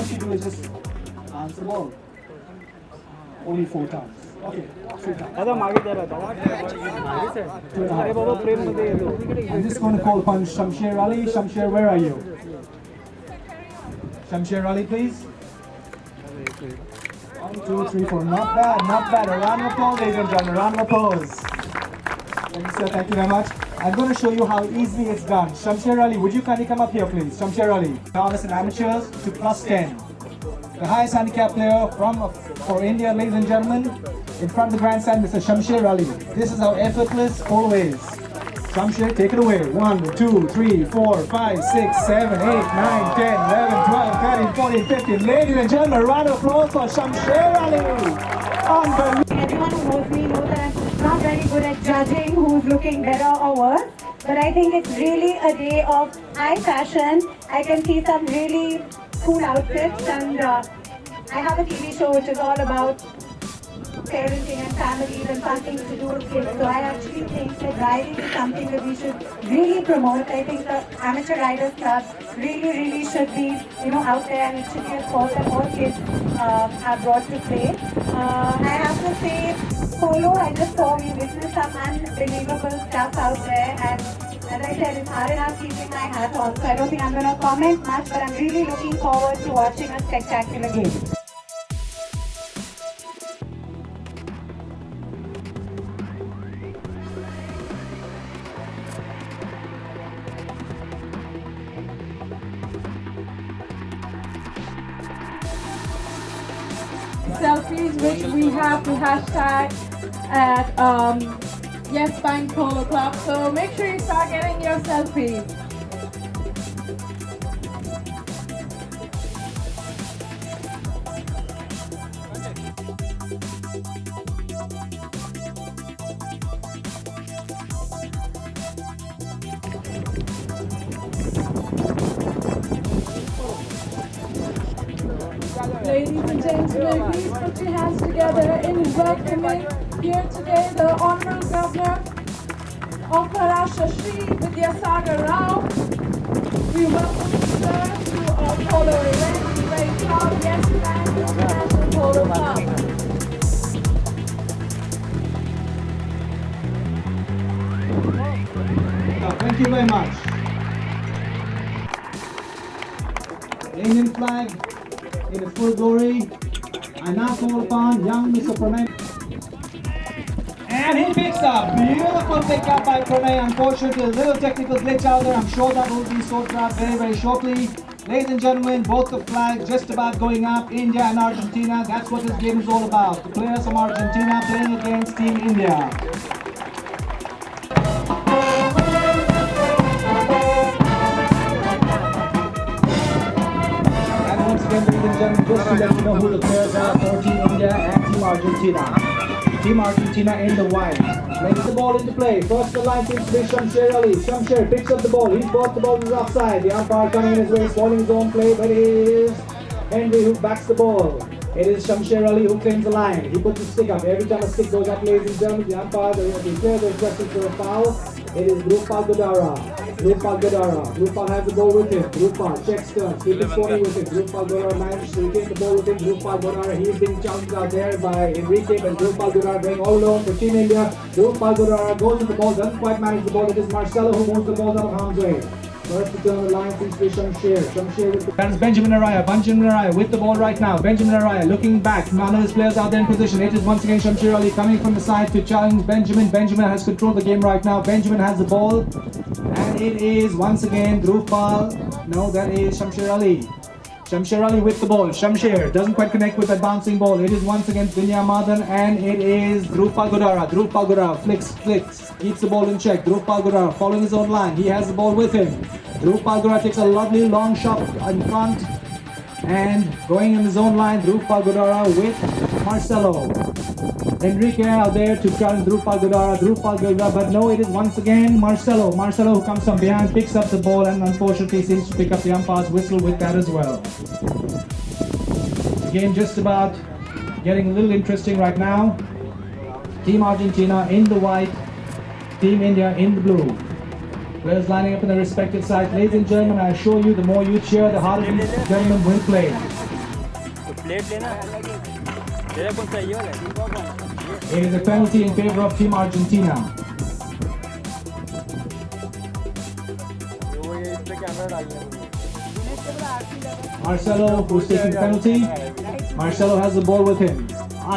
what you do is just answer the ball. Only 4 times. Okay, 3 times. दादा मागे द्या दादा मागे सर अरे बाबा प्रेम मध्ये येतो I'm just going to call upon Shamsher Ali. Shamsher, where are you? Shamsher Ali, please. 1, 2, 3, 4. Not bad, not bad. A round of applause, ladies and gentlemen. A round of applause. Thank you, sir. Thank you very much. I'm going to show you how easily it's done. Shamsher Ali, would you kindly come up here, please? Shamsher Ali. Novice and amateurs to +10. The highest handicap player for India, ladies and gentlemen. In front of the grandstand, Mr. Shamsher Ali. This is how effortless Polo is. Shamsher, take it away. 1, 2, 3, 4, 5, 6, 7, 8, 9, 10, 11, 12, 13, 14, 15. Ladies and gentlemen, a round of applause for Shamsher Ali. Unbelievable. Everyone who knows me knows that I'm not very good at judging who's looking better or worse. But I think it's really a day of high fashion. I can see some really cool outfits, and I have a TV show which is all about parenting and families and fun things to do with kids. So I actually think that riding is something that we should really promote. I think the amateur riders club really should be, out there, and it should be a sport that all kids are brought to play. I have to say, Polo, I just saw we witnessed some unbelievable stuff out there, and as I said, it's hard enough keeping my hat on, so I don't think I'm going to comment much, but I'm really looking forward to watching a spectacular game. Selfies, which we have the hashtag at Yes Bank Polo Club. So make sure you start getting your selfies. Ladies and gentlemen, please put your hands together in welcoming here today the Honorable Governor of Maharashtra, Shri Vidyasagar Rao. We welcome you, sir, to our polo event. We're very proud, yes, Bank International Polo Club. Thank you very much. Indian flag in its full glory. I now call upon young Mr. Pranay. And he picks up. Beautiful pick up by Pranay. Unfortunately, a little technical glitch out there. I'm sure that will be sorted out very shortly. Ladies and gentlemen, both the flags just about going up. India and Argentina. That's what this game is all about. The players from Argentina playing against Team India. Ladies and gentlemen, just to let you know who the players are for Team India and Team Argentina. Team Argentina in the white. Brings the ball into play. First the line seems to be Shamsher Ali. Shamsher picks up the ball. He brought the ball to the offside. The umpire coming in his way, spoiling his own play, but it is Henry who backs the ball. It is Shamsher Ali who claims the line. He puts the stick up. Every time a stick goes up, ladies and gentlemen, the umpire, the player is requesting for a foul. It is Drupal Godara. Drupal has the ball with him. Drupal checks turns. Keep it scoring with him. Drupal Godara manages to retain the ball with him. Drupal Godara, he is being challenged out there by Enrique, but Drupal Godara going all alone for Team India. Drupal Godara goes with the ball, doesn't quite manage the ball. It is Marcelo who moves the ball out of harm's way. First to turn the line seems to be Shamsher. Shamsher with the... That's Benjamin Araya with the ball right now. Benjamin Araya looking back. None of his players out there in position. It is once again Shamsher Ali coming from the side to challenge Benjamin. Benjamin has control of the game right now. Benjamin has the ball. And it is once again Drupal. No, that is Shamsher Ali. Shamsher Ali with the ball. Shamsher doesn't quite connect with that bouncing ball. It is once again Dinya Madan, and it is Drupal Godara. Drupal Godara flicks, keeps the ball in check. Drupal Godara following his own line. He has the ball with him. Drupal Godara takes a lovely long shot in front and going in his own line. Drupal Godara with Marcelo. Enrique out there to challenge Drupal Godara, but no, it is once again Marcelo who comes from behind, picks up the ball, and unfortunately seems to pick up the umpire's whistle with that as well. The game just about getting a little interesting right now. Team Argentina in the white, Team India in the blue. Players lining up in their respective sides. Ladies and gentlemen, I assure you, the more you cheer, the harder these gentlemen will play. Plate लेना तेरा कौन सा ये वाला है? It is a penalty in favor of Team Argentina. वो ये इस पे कैमरा डालना है। Marcelo, who's taking the penalty. Marcelo has the ball with him.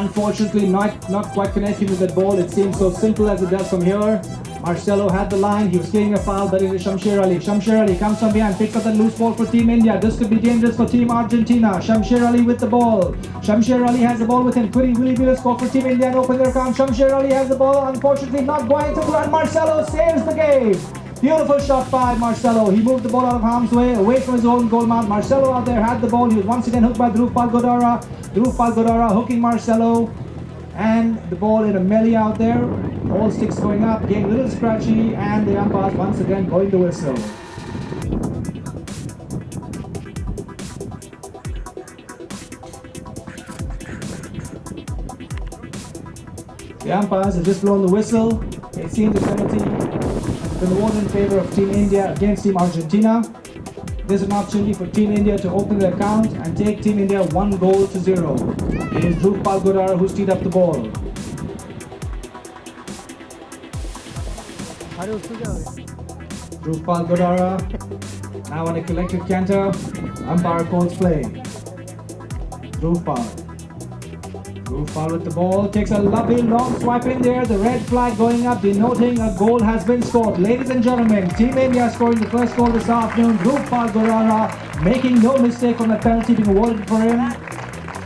Unfortunately, not quite connecting with that ball. It seems so simple as it does from here. Marcelo had the line. He was getting a foul, but it is Shamsher Ali. Shamsher Ali comes from behind, picks up that loose ball for Team India. This could be dangerous for Team Argentina. Shamsher Ali with the ball. Shamsher Ali has the ball with him. Could he really be a score for Team India and open their account? Shamsher Ali has the ball. Unfortunately, not going to run. Marcelo saves the game. Beautiful shot by Marcelo. He moved the ball out of harm's way, away from his own goal mount. Marcelo out there had the ball. He was once again hooked by Dhruv Godara. Dhruv Godara hooking Marcelo. And the ball in a melee out there. All sticks going up, getting a little scratchy, and the umpires once again blowing the whistle. The umpires have just blown the whistle. It seems the penalty has been awarded in favor of Team India against Team Argentina. There's an opportunity for Team India to open their account and take Team India 1-0. It is Dhruv Godara who's teed up the ball. अरे उसको क्या हो गया? Dhruv Godara now on a collective canter. Umpire calls play. Dhruv with the ball, takes a lovely long swipe in there. The red flag going up, denoting a goal has been scored. Ladies and gentlemen, Team India scoring the first goal this afternoon. Dhruv Godara making no mistake on the penalty being awarded for him,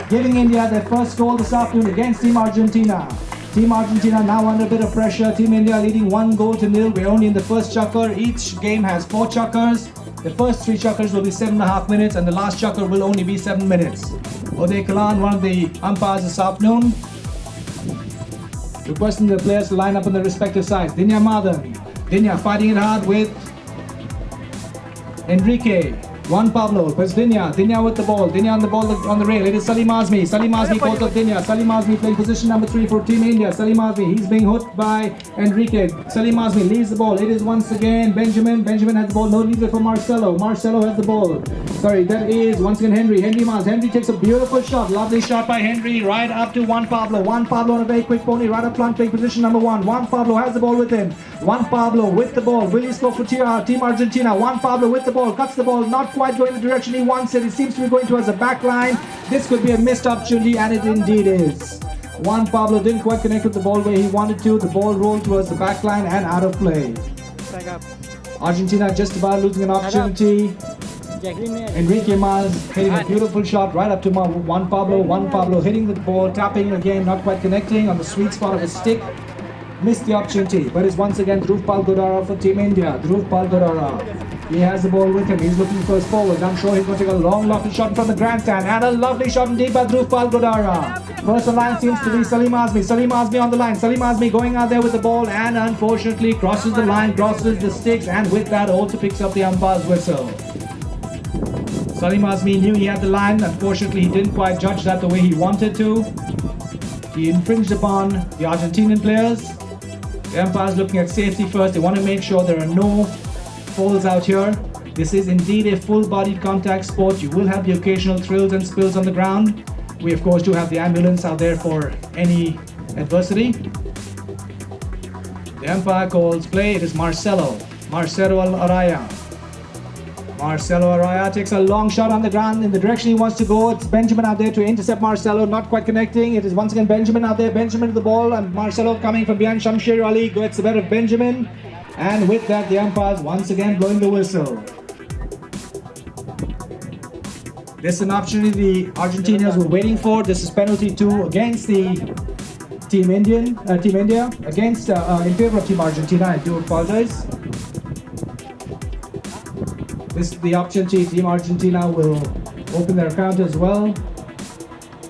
giving India their first goal this afternoon against Team Argentina. Team Argentina now under a bit of pressure. Team India leading 1-0. We're only in the first chukker. Each game has 4 chukkers. The first 3 chukkers will be 7.5 minutes, and the last chukker will only be 7 minutes. Uday Kalan, one of the umpires this afternoon, requesting the players to line up on their respective sides. Dinya Madan. Dinya fighting it hard with Enrique. Juan Pablo, it's Dinya with the ball. Dinya on the ball on the rail. It is Salim Azmi. Salim Azmi calls up Dinya. Salim Azmi playing position number 3 for Team India. Salim Azmi, he's being hooked by Enrique. Salim Azmi leaves the ball. It is once again Benjamin. Benjamin has the ball. No leaves it for Marcelo. Marcelo has the ball. Sorry, that is once again Henry. Henry Mars. Henry takes a beautiful shot. Lovely shot by Henry right up to Juan Pablo. Juan Pablo on a very quick pony right up front playing position number 1. Juan Pablo has the ball with him. Juan Pablo with the ball. Will he score for Team Argentina? Juan Pablo with the ball. Cuts the ball. Not quite going the direction he wants it. It seems to be going towards the back line. This could be a missed opportunity, and it indeed is. Juan Pablo didn't quite connect with the ball where he wanted to. The ball rolled towards the back line and out of play. Argentina just about losing an opportunity. Enrique Mas hitting a beautiful shot right up to Juan Pablo. Juan Pablo hitting the ball, tapping again, not quite connecting on the sweet spot of his stick. Missed the opportunity, but it's once again Dhruv Godara for Team India. Dhruv Godara. He has the ball with him. He's looking for his forwards. I'm sure he's going to take a long, lofty shot from the grandstand. And a lovely shot indeed by Dhruv Godara. First the line seems to be Salim Azmi. Salim Azmi on the line. Salim Azmi going out there with the ball and unfortunately crosses the line, crosses the sticks, and with that also picks up the umpire's whistle. Salim Azmi knew he had the line. Unfortunately, he didn't quite judge that the way he wanted to. He infringed upon the Argentinian players. The umpires looking at safety first. They want to make sure there are no falls out here. This is indeed a full-bodied contact sport. You will have the occasional thrills and spills on the ground. We of course do have the ambulance out there for any adversity. The umpire calls play. It is Marcelo Araya. Marcelo Araya takes a long shot on the ground in the direction he wants to go. It's Benjamin out there to intercept Marcelo, not quite connecting. It is once again Benjamin out there. Benjamin to the ball, and Marcelo coming from behind Shamsher Ali gets the better of Benjamin. And with that, the umpires once again blowing the whistle. This is an opportunity the Argentinians were waiting for. This is penalty 2 against the Team India, against in favor of Team Argentina. I do apologize. This is the opportunity. Team Argentina will open their account as well.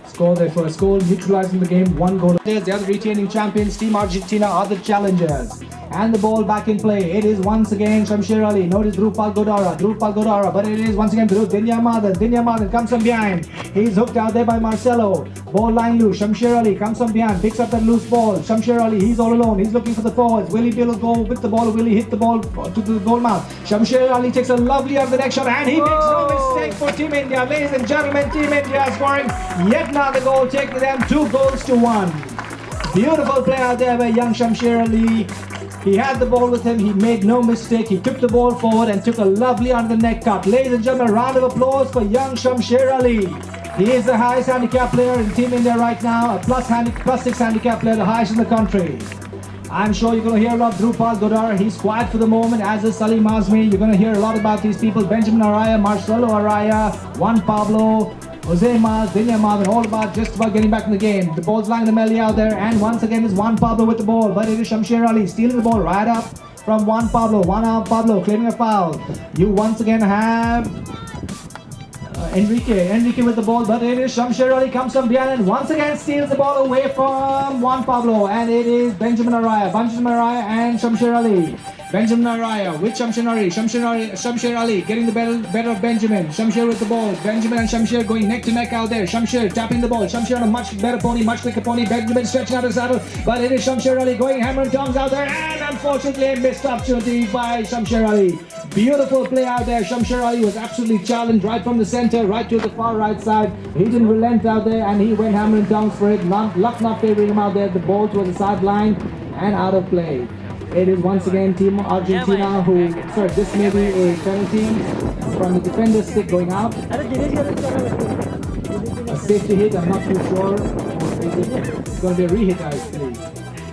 Score their first goal, neutralizing the game, 1 goal. The other retaining champions, Team Argentina, are the challengers. And the ball back in play. It is once again Shamsher Ali. Notice Drupal Godara. But it is once again Dinya Madan comes from behind. He's hooked out there by Marcelo. Ball line loose. Shamsher Ali comes from behind. Picks up that loose ball. Shamsher Ali, he's all alone. He's looking for the forwards. Will he be able to go with the ball? Will he hit the ball to the goal mouth? Shamsher Ali takes a lovely out of the next shot. And he makes no mistake for Team India. Ladies and gentlemen, Team India scoring yet another goal, taking them 2-1. Beautiful play out there by young Shamsher Ali. He had the ball with him, he made no mistake, he took the ball forward and took a lovely under the neck cut. Ladies and gentlemen, a round of applause for young Shamsher Ali. He is the highest handicap player in Team India right now, a plus 6 handicap player, the highest in the country. I'm sure you're going to hear a lot of Drupal Godar. He's quiet for the moment, as is Salim Azmi. You're going to hear a lot about these people. Benjamin Araya, Marcelo Araya, Juan Pablo, Jose Maz, Dinya Madan, all about just about getting back in the game. The ball's lying in the melee out there, and once again is Juan Pablo with the ball. But it is Shamsher Ali stealing the ball right up from Juan Pablo. Juan Pablo claiming a foul. You once again have Enrique with the ball, but it is Shamsher Ali comes from behind and once again steals the ball away from Juan Pablo, and it is Benjamin Araya and Shamsher Ali. Benjamin Araya with Shamsher Ali getting the better of Benjamin. Shamsher with the ball. Benjamin and Shamsher going neck to neck out there. Shamsher tapping the ball. Shamsher on a much better pony, much quicker pony. Benjamin stretching out his saddle, but it is Shamsher Ali going hammer and tongs out there, and unfortunately a missed opportunity by Shamsher Ali. Beautiful play out there. Shamsher Ali was absolutely challenged right from the center, right to the far right side. He didn't relent out there, and he went hammer and tongs for it. Luck not favoring him out there. The ball towards the sideline and out of play. It is once again Team Argentina this may be a penalty from the defender's stick going out. A safety hit, I'm not too sure. It's going to be a re-hit, I believe.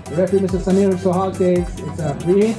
The referee, Mr. Samir Sohag, says it's a re-hit.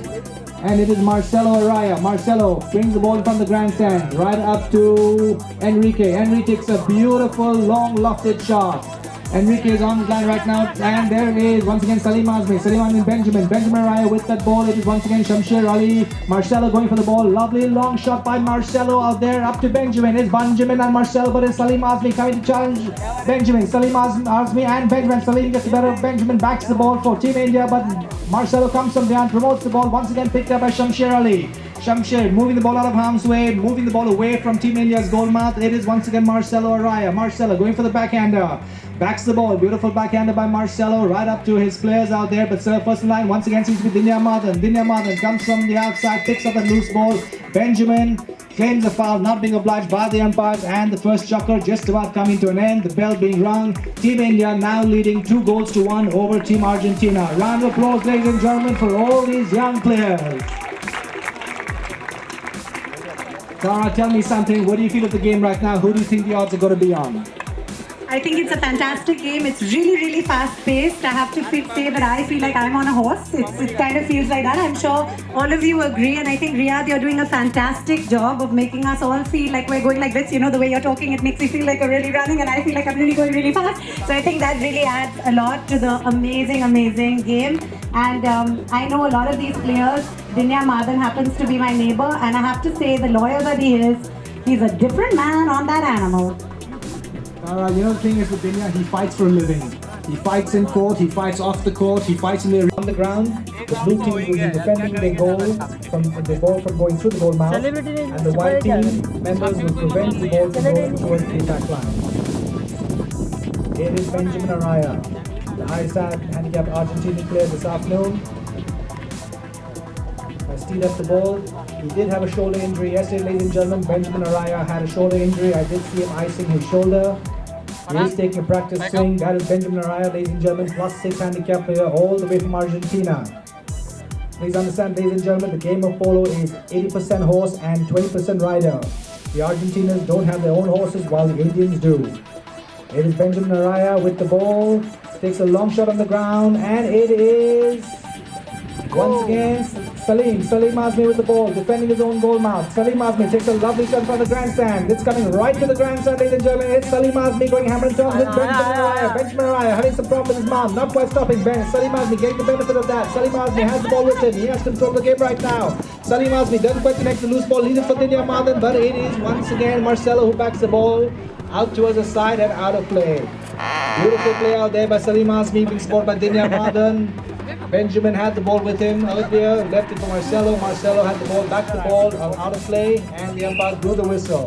And it is Marcelo Araya. Marcelo brings the ball from the grandstand right up to Enrique. Enrique takes a beautiful long lofted shot. Enrique is on the line right now, and there is once again Salim Azmi, Benjamin Araya with that ball. It is once again Shamsher Ali. Marcelo going for the ball. Lovely long shot by Marcelo out there up to Benjamin. It's Benjamin and Marcelo, but it's Salim Azmi coming to challenge Benjamin. Salim Azmi and Benjamin. Salim gets the better of Benjamin, backs the ball for Team India, but Marcelo comes from behind, promotes the ball, once again picked up by Shamsher Ali. Shamsher moving the ball out of harm's way, moving the ball away from Team India's goal mouth. It is once again Marcelo Araya. Marcelo going for the backhander. Backs the ball. Beautiful backhander by Marcelo right up to his players out there. But first in line once again seems to be Dinya Madan. Dinya Madan comes from the outside, picks up a loose ball. Benjamin claims a foul, not being obliged by the umpires, and the first chucker just about coming to an end. The bell being rung. Team India now leading 2-1 over Team Argentina. Round of applause, ladies and gentlemen, for all these young players. Tara, tell me something. What do you feel of the game right now? Who do you think the odds are going to be on? I think it's a fantastic game. It's really fast-paced. I have to say that I feel like I'm on a horse. It kind of feels like that. I'm sure all of you agree, and I think Riyadh, you're doing a fantastic job of making us all feel like we're going like this. You know, the way you're talking, it makes me feel like we're really running, and I feel like I'm really going really fast. So I think that really adds a lot to the amazing game. And I know a lot of these players. Dinya Madan happens to be my neighbor, and I have to say, the lawyer that he is, he's a different man on that animal. You know the thing is with Dinya, he fights for a living. He fights in court, he fights off the court, he fights on the ground. The blue team will be defending their goal from going through the goal mouth, and the white team members will prevent the ball from going towards the attack line. It is Benjamin Araya, the highest handicapped Argentinian player this afternoon. Has teed up the ball. He did have a shoulder injury yesterday, ladies and gentlemen. Benjamin Araya had a shoulder injury. I did see him icing his shoulder. He is taking a practice swing. That is Benjamin Araya, ladies and gentlemen, +6 handicap player all the way from Argentina. Please understand, ladies and gentlemen, the game of polo is 80% horse and 20% rider. The Argentinians don't have their own horses while the Indians do. It is Benjamin Araya with the ball. Takes a long shot on the ground, and it is once again Salim Azmi with the ball, defending his own goal mouth. Salim Azmi takes a lovely shot from the grandstand. It's coming right to the grandstand, ladies and gentlemen. It's Salim Azmi going hammer and tongs with Benjamin Araya. Benjamin Araya having some problem with his mouth, not quite stopping. Salim Azmi getting the benefit of that. Salim Azmi has the ball with him. He has control of the game right now. Salim Azmi doesn't quite connect the loose ball, leaves it for Dinya Madan, but it is once again Marcelo who backs the ball out towards the side and out of play. Beautiful play out there by Salim Azmi, being scored by Dinya Madan. Benjamin had the ball with him earlier, left it for Marcelo. Marcelo had the ball, back the ball out of play, and the umpire blew the whistle.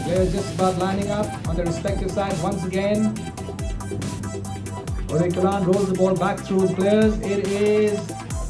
Players just about lining up on their respective sides once again. Kalan rolls the ball back through the players. It is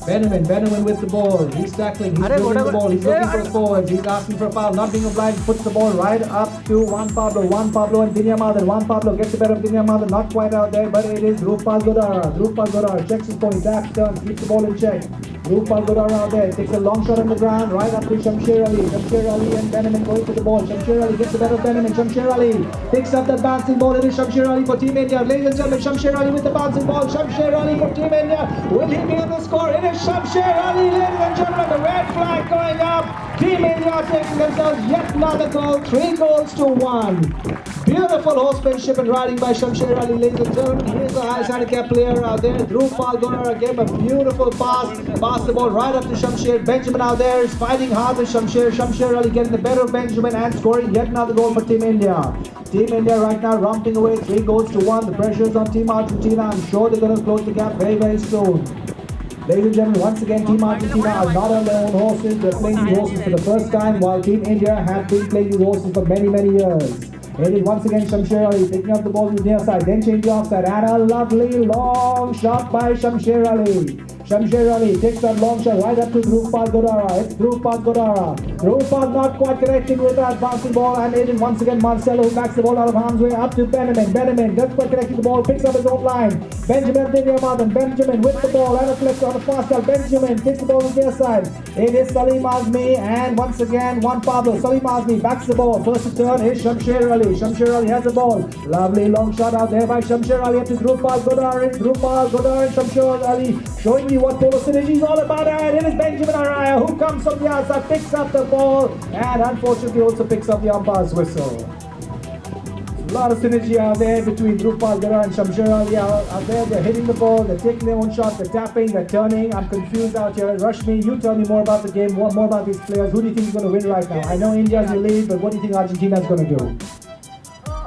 Benjamin with the ball. He's tackling, he's moving the ball, he's looking for forwards, he's asking for a foul, not being obliged, puts the ball right up to Juan Pablo and Dinya Madan. Juan Pablo gets the better of Dinya Madan, not quite out there, but it is Rupal Godara checks his point, taps, turns, keeps the ball in check. Rupal Godara out there, takes a long shot on the ground, right up to Shamsher Ali. Shamsher Ali and Benjamin going for the ball. Shamsher Ali gets the better of Benjamin. Shamsher Ali picks up the bouncing ball. It is Shamsher Ali for Team India. Ladies and gentlemen, Shamsher Ali with the bouncing ball. Shamsher Ali for Team India. Will he be able to score? It is Shamsher Ali, ladies and gentlemen. The red flag going up. Team India taking themselves yet another goal. 3 goals to 1. Beautiful horsemanship and riding by Shamsher Ali, ladies and gentlemen. He is the highest handicap player out there. Rupal Godara gave a beautiful pass. Pass the ball right up to Shamsher. Benjamin out there is fighting hard with Shamsher. Shamsher Ali getting the better of Benjamin and scoring yet another goal for Team India. Team India right now romping away 3 goals to 1. The pressure is on Team Argentina. I'm sure they're going to close the gap very, very soon. Ladies and gentlemen, once again, Team Argentina are not on their own horses. They're playing these horses for the first time, while Team India have been playing these horses for many, many years. It is once again Shamsher Ali picking up the ball to the near side, then change the offside, and a lovely long shot by Shamsher Ali. Shamsher Ali takes that long shot right up to Rupal Godara. It's Rupal Godara. Rupal not quite connecting with that bouncing ball, and it is once again Marcelo who backs the ball out of harm's way up to Benjamin. Benjamin just quite connecting the ball, picks up his own line. Benjamin with the ball and a flick on the fast out. Benjamin takes the ball to their side. It is Salim Azmi, and once again Juan Pablo. Salim Azmi backs the ball. First to turn is Shamsher Ali. Shamsher Ali has the ball. Lovely long shot out there by Shamsher Ali up to Rupal Godara. It's Rupal Godara and Shamsher Ali showing you what Polo synergy is all about. And it is Benjamin Araya who comes from the outside, picks up the ball, and unfortunately also picks up the umpire's whistle. A lot of synergy out there between Rupal Godara and Shamsher Ali out there. They're hitting the ball, they're taking their own shots, they're tapping, they're turning. I'm confused out here. Rashmi, you tell me more about the game, more about these players. Who do you think is going to win right now? I know India's the lead, but what do you think Argentina is going to do?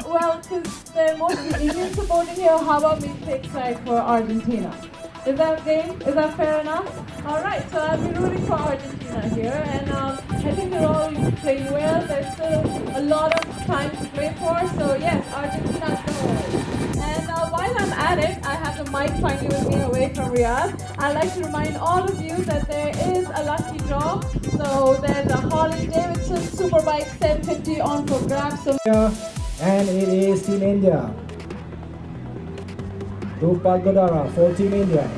Well, because they're mostly Indian supporting here, how about we take side for Argentina? Is that game? Is that fair enough? Alright, so I'll be rooting for Argentina here, and I think they're all playing well. There's still a lot of time to play for, so yes, Argentina goes. And while I'm at it, I have the mic finally with me away from Riyadh. I'd like to remind all of you that there is a lucky draw. So there's a Harley Davidson Superbike 750 on for grabs. So and it is Team India. Rupal Godara for Team India.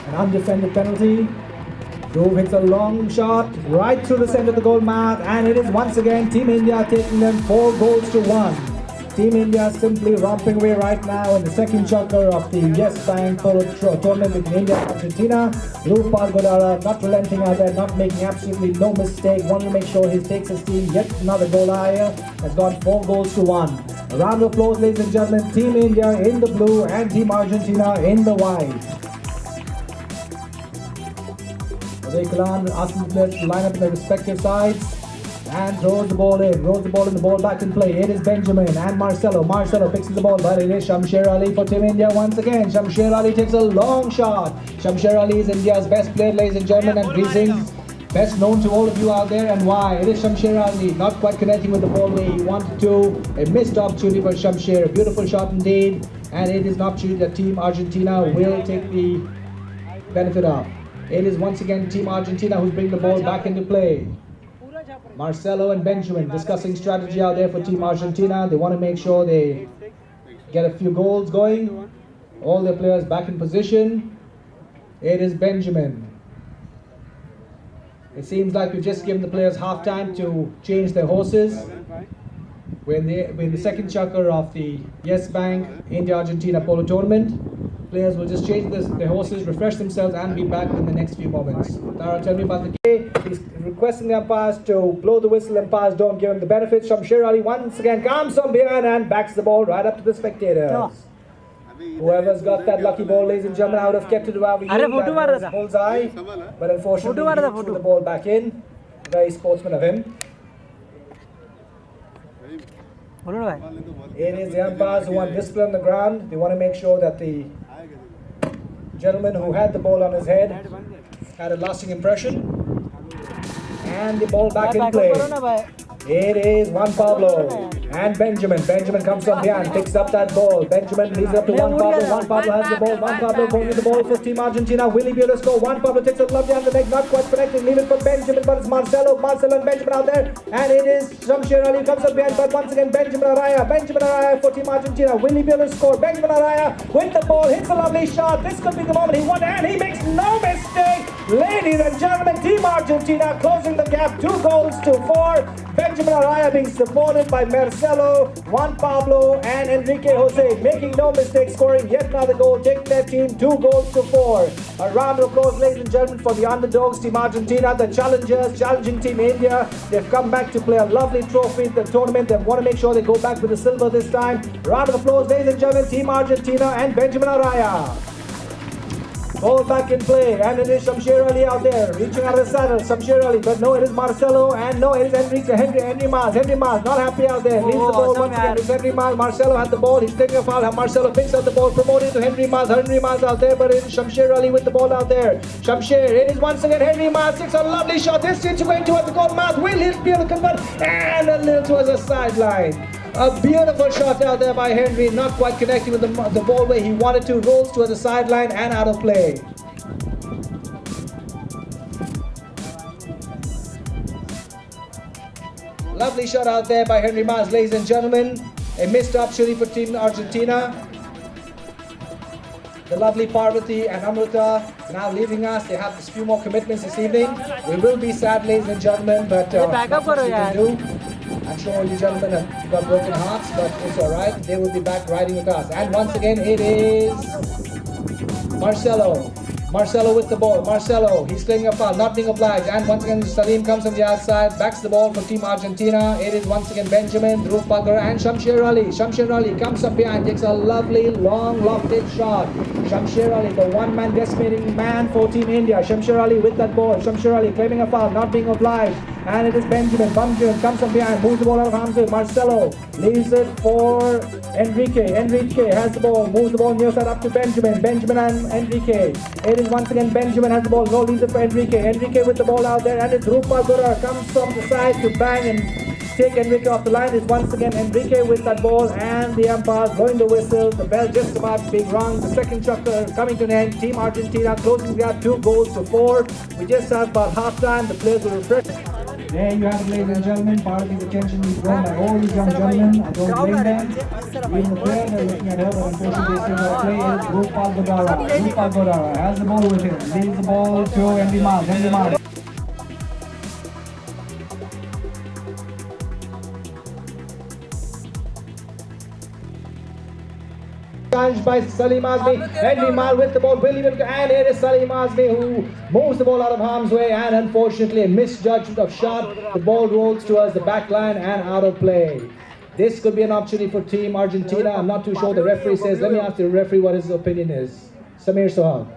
An undefended penalty. Dhruv hits a long shot right through the center of the goal mat, and it is once again Team India taking them 4 goals to 1. Team India simply romping away right now in the second chapter of the Yes Bank Polo tournament between India and Argentina. Rupal Godara not relenting out there, not making absolutely no mistake, wanting to make sure he takes his team yet another goal higher. Has gone 4 goals to 1. A round of applause, ladies and gentlemen. Team India in the blue and Team Argentina in the white. Kalan asking the players to line up in their respective sides and throws the ball in, the ball back in play. It is Benjamin and Marcelo. Marcelo picks the ball, but it is Shamsher Ali for Team India once again. Shamsher Ali takes a long shot. Shamsher Ali is India's best player, ladies and gentlemen, and greetings. Best known to all of you out there, and why? It is Shamsher Ali, not quite connecting with the ball where he wanted to. A missed opportunity for Shamsher. A beautiful shot indeed, and it is an opportunity that Team Argentina will take the benefit of. It is once again Team Argentina who's bringing the ball back into play. Marcelo and Benjamin discussing strategy out there for Team Argentina. They want to make sure they get a few goals going. All their players back in position. It is Benjamin. It seems like we've just given the players half time to change their horses. We're in the second chapter of the Yes Bank India-Argentina Polo tournament. Players will just change their horses, refresh themselves, and be back in the next few moments. Tara, tell me about the game. He's requesting the umpires to blow the whistle. Umpires don't give him the benefits. Shamsher Ali once again comes from behind and backs the ball right up to the spectators. Whoever's got that lucky ball, ladies and gentlemen, I would have kept it around that bullseye. But unfortunately, he threw the ball back in. Very sportsman of him. बोलो ना भाई It is the umpires who want discipline on the ground. They want to make sure that the gentleman who had the ball on his head had a lasting impression. And the ball back in play. करो ना भाई It is Juan Pablo and Benjamin. Benjamin comes from behind, picks up that ball. Benjamin leads up to Juan Pablo. Juan Pablo has the ball. Juan Pablo holding the ball for Team Argentina. Will he be able to score? Juan Pablo takes a love down the leg, not quite connected. Leave it for Benjamin, but it's Marcelo. Marcelo and Benjamin out there. And it is Shamsher Ali comes up behind, but once again Benjamin Araya. Benjamin Araya for Team Argentina. Will he be able to score? Benjamin Araya with the ball, hits a lovely shot. This could be the moment he won, and he makes no mistake. Ladies and gentlemen, Team Argentina closing the gap 2-4. Benjamin Araya being supported by Marcelo, Juan Pablo and Enrique Jose, making no mistake, scoring yet another goal, taking their team 2-4. A round of applause, ladies and gentlemen, for the underdogs, Team Argentina, the challengers, challenging Team India. They've come back to play a lovely trophy in the tournament. They want to make sure they go back with the silver this time. Round of applause, ladies and gentlemen, Team Argentina and Benjamin Araya. Ball back in play, and it is Shamsher Ali out there, reaching out of the saddle. Shamsher Ali, but no, it is Marcelo, and no, it is Henry Mas. Henry Mas, not happy out there. Leaves the ball once again. It's Henry Mas. Marcelo had the ball. He's taking a foul. Marcelo picks up the ball, promoting to Henry Mas. Henry Mas out there, but it is Shamsher Ali with the ball out there. Shamsher, it is once again Henry Mas. Takes a lovely shot. This seems to going towards the goal mouth. Will he be able to convert? And a little towards the sideline. A beautiful shot out there by Henry, not quite connecting with the ball where he wanted to. Rolls towards the sideline and out of play. Lovely shot out there by Henry Mas, ladies and gentlemen. A missed opportunity for Team Argentina. The lovely Parvati and Amrita now leaving us. They have a few more commitments this evening. We will be sad, ladies and gentlemen, but back up not much we karo can do. I'm sure you gentlemen have got broken hearts, but it's alright. They will be back riding with us. And once again, it is Marcelo. Marcelo with the ball. Marcelo, he's playing a foul, not being obliged. And once again, Salim comes from the outside, backs the ball for Team Argentina. It is once again Benjamin, Dhruv Pagar, and Shamsher Ali. Shamsher Ali comes up behind, takes a lovely, long, lofted shot. Shamsher Ali, the one-man decimating man for Team India. Shamsher Ali with that ball. Shamsher Ali claiming a foul, not being obliged. And it is Benjamin. Benjamin comes from behind, moves the ball out of harm's way. Marcelo leaves it for Enrique. Enrique has the ball, moves the ball near side up to Benjamin. Benjamin and Enrique. It is once again Benjamin has the ball, no, leaves it for Enrique. Enrique with the ball out there, and it's Dhruv Pagar comes from the side to bang and take Enrique off the line. It's once again Enrique with that ball, and the umpires blowing the whistle. The bell just about being rung. The second chucker coming to an end. Team Argentina closing the gap 2-4. We just have about half time. The players will refresh. There you have it, ladies and gentlemen. Part of the attention is drawn by all these young gentlemen. I don't blame them. Even the player, they're looking at her, but unfortunately they still got to play. Is Dhruv Pagar has the ball with him. Leaves the ball to Henry Mas. Henry Mas. Challenged by Salim Azmi. Henry Mal with the ball, and it is Salim Azmi who moves the ball out of harm's way, and unfortunately a misjudgment of shot. The ball rolls towards the back line and out of play. This could be an opportunity for Team Argentina. I'm not too sure. The referee says, let me ask the referee what his opinion is. Samir Sohag.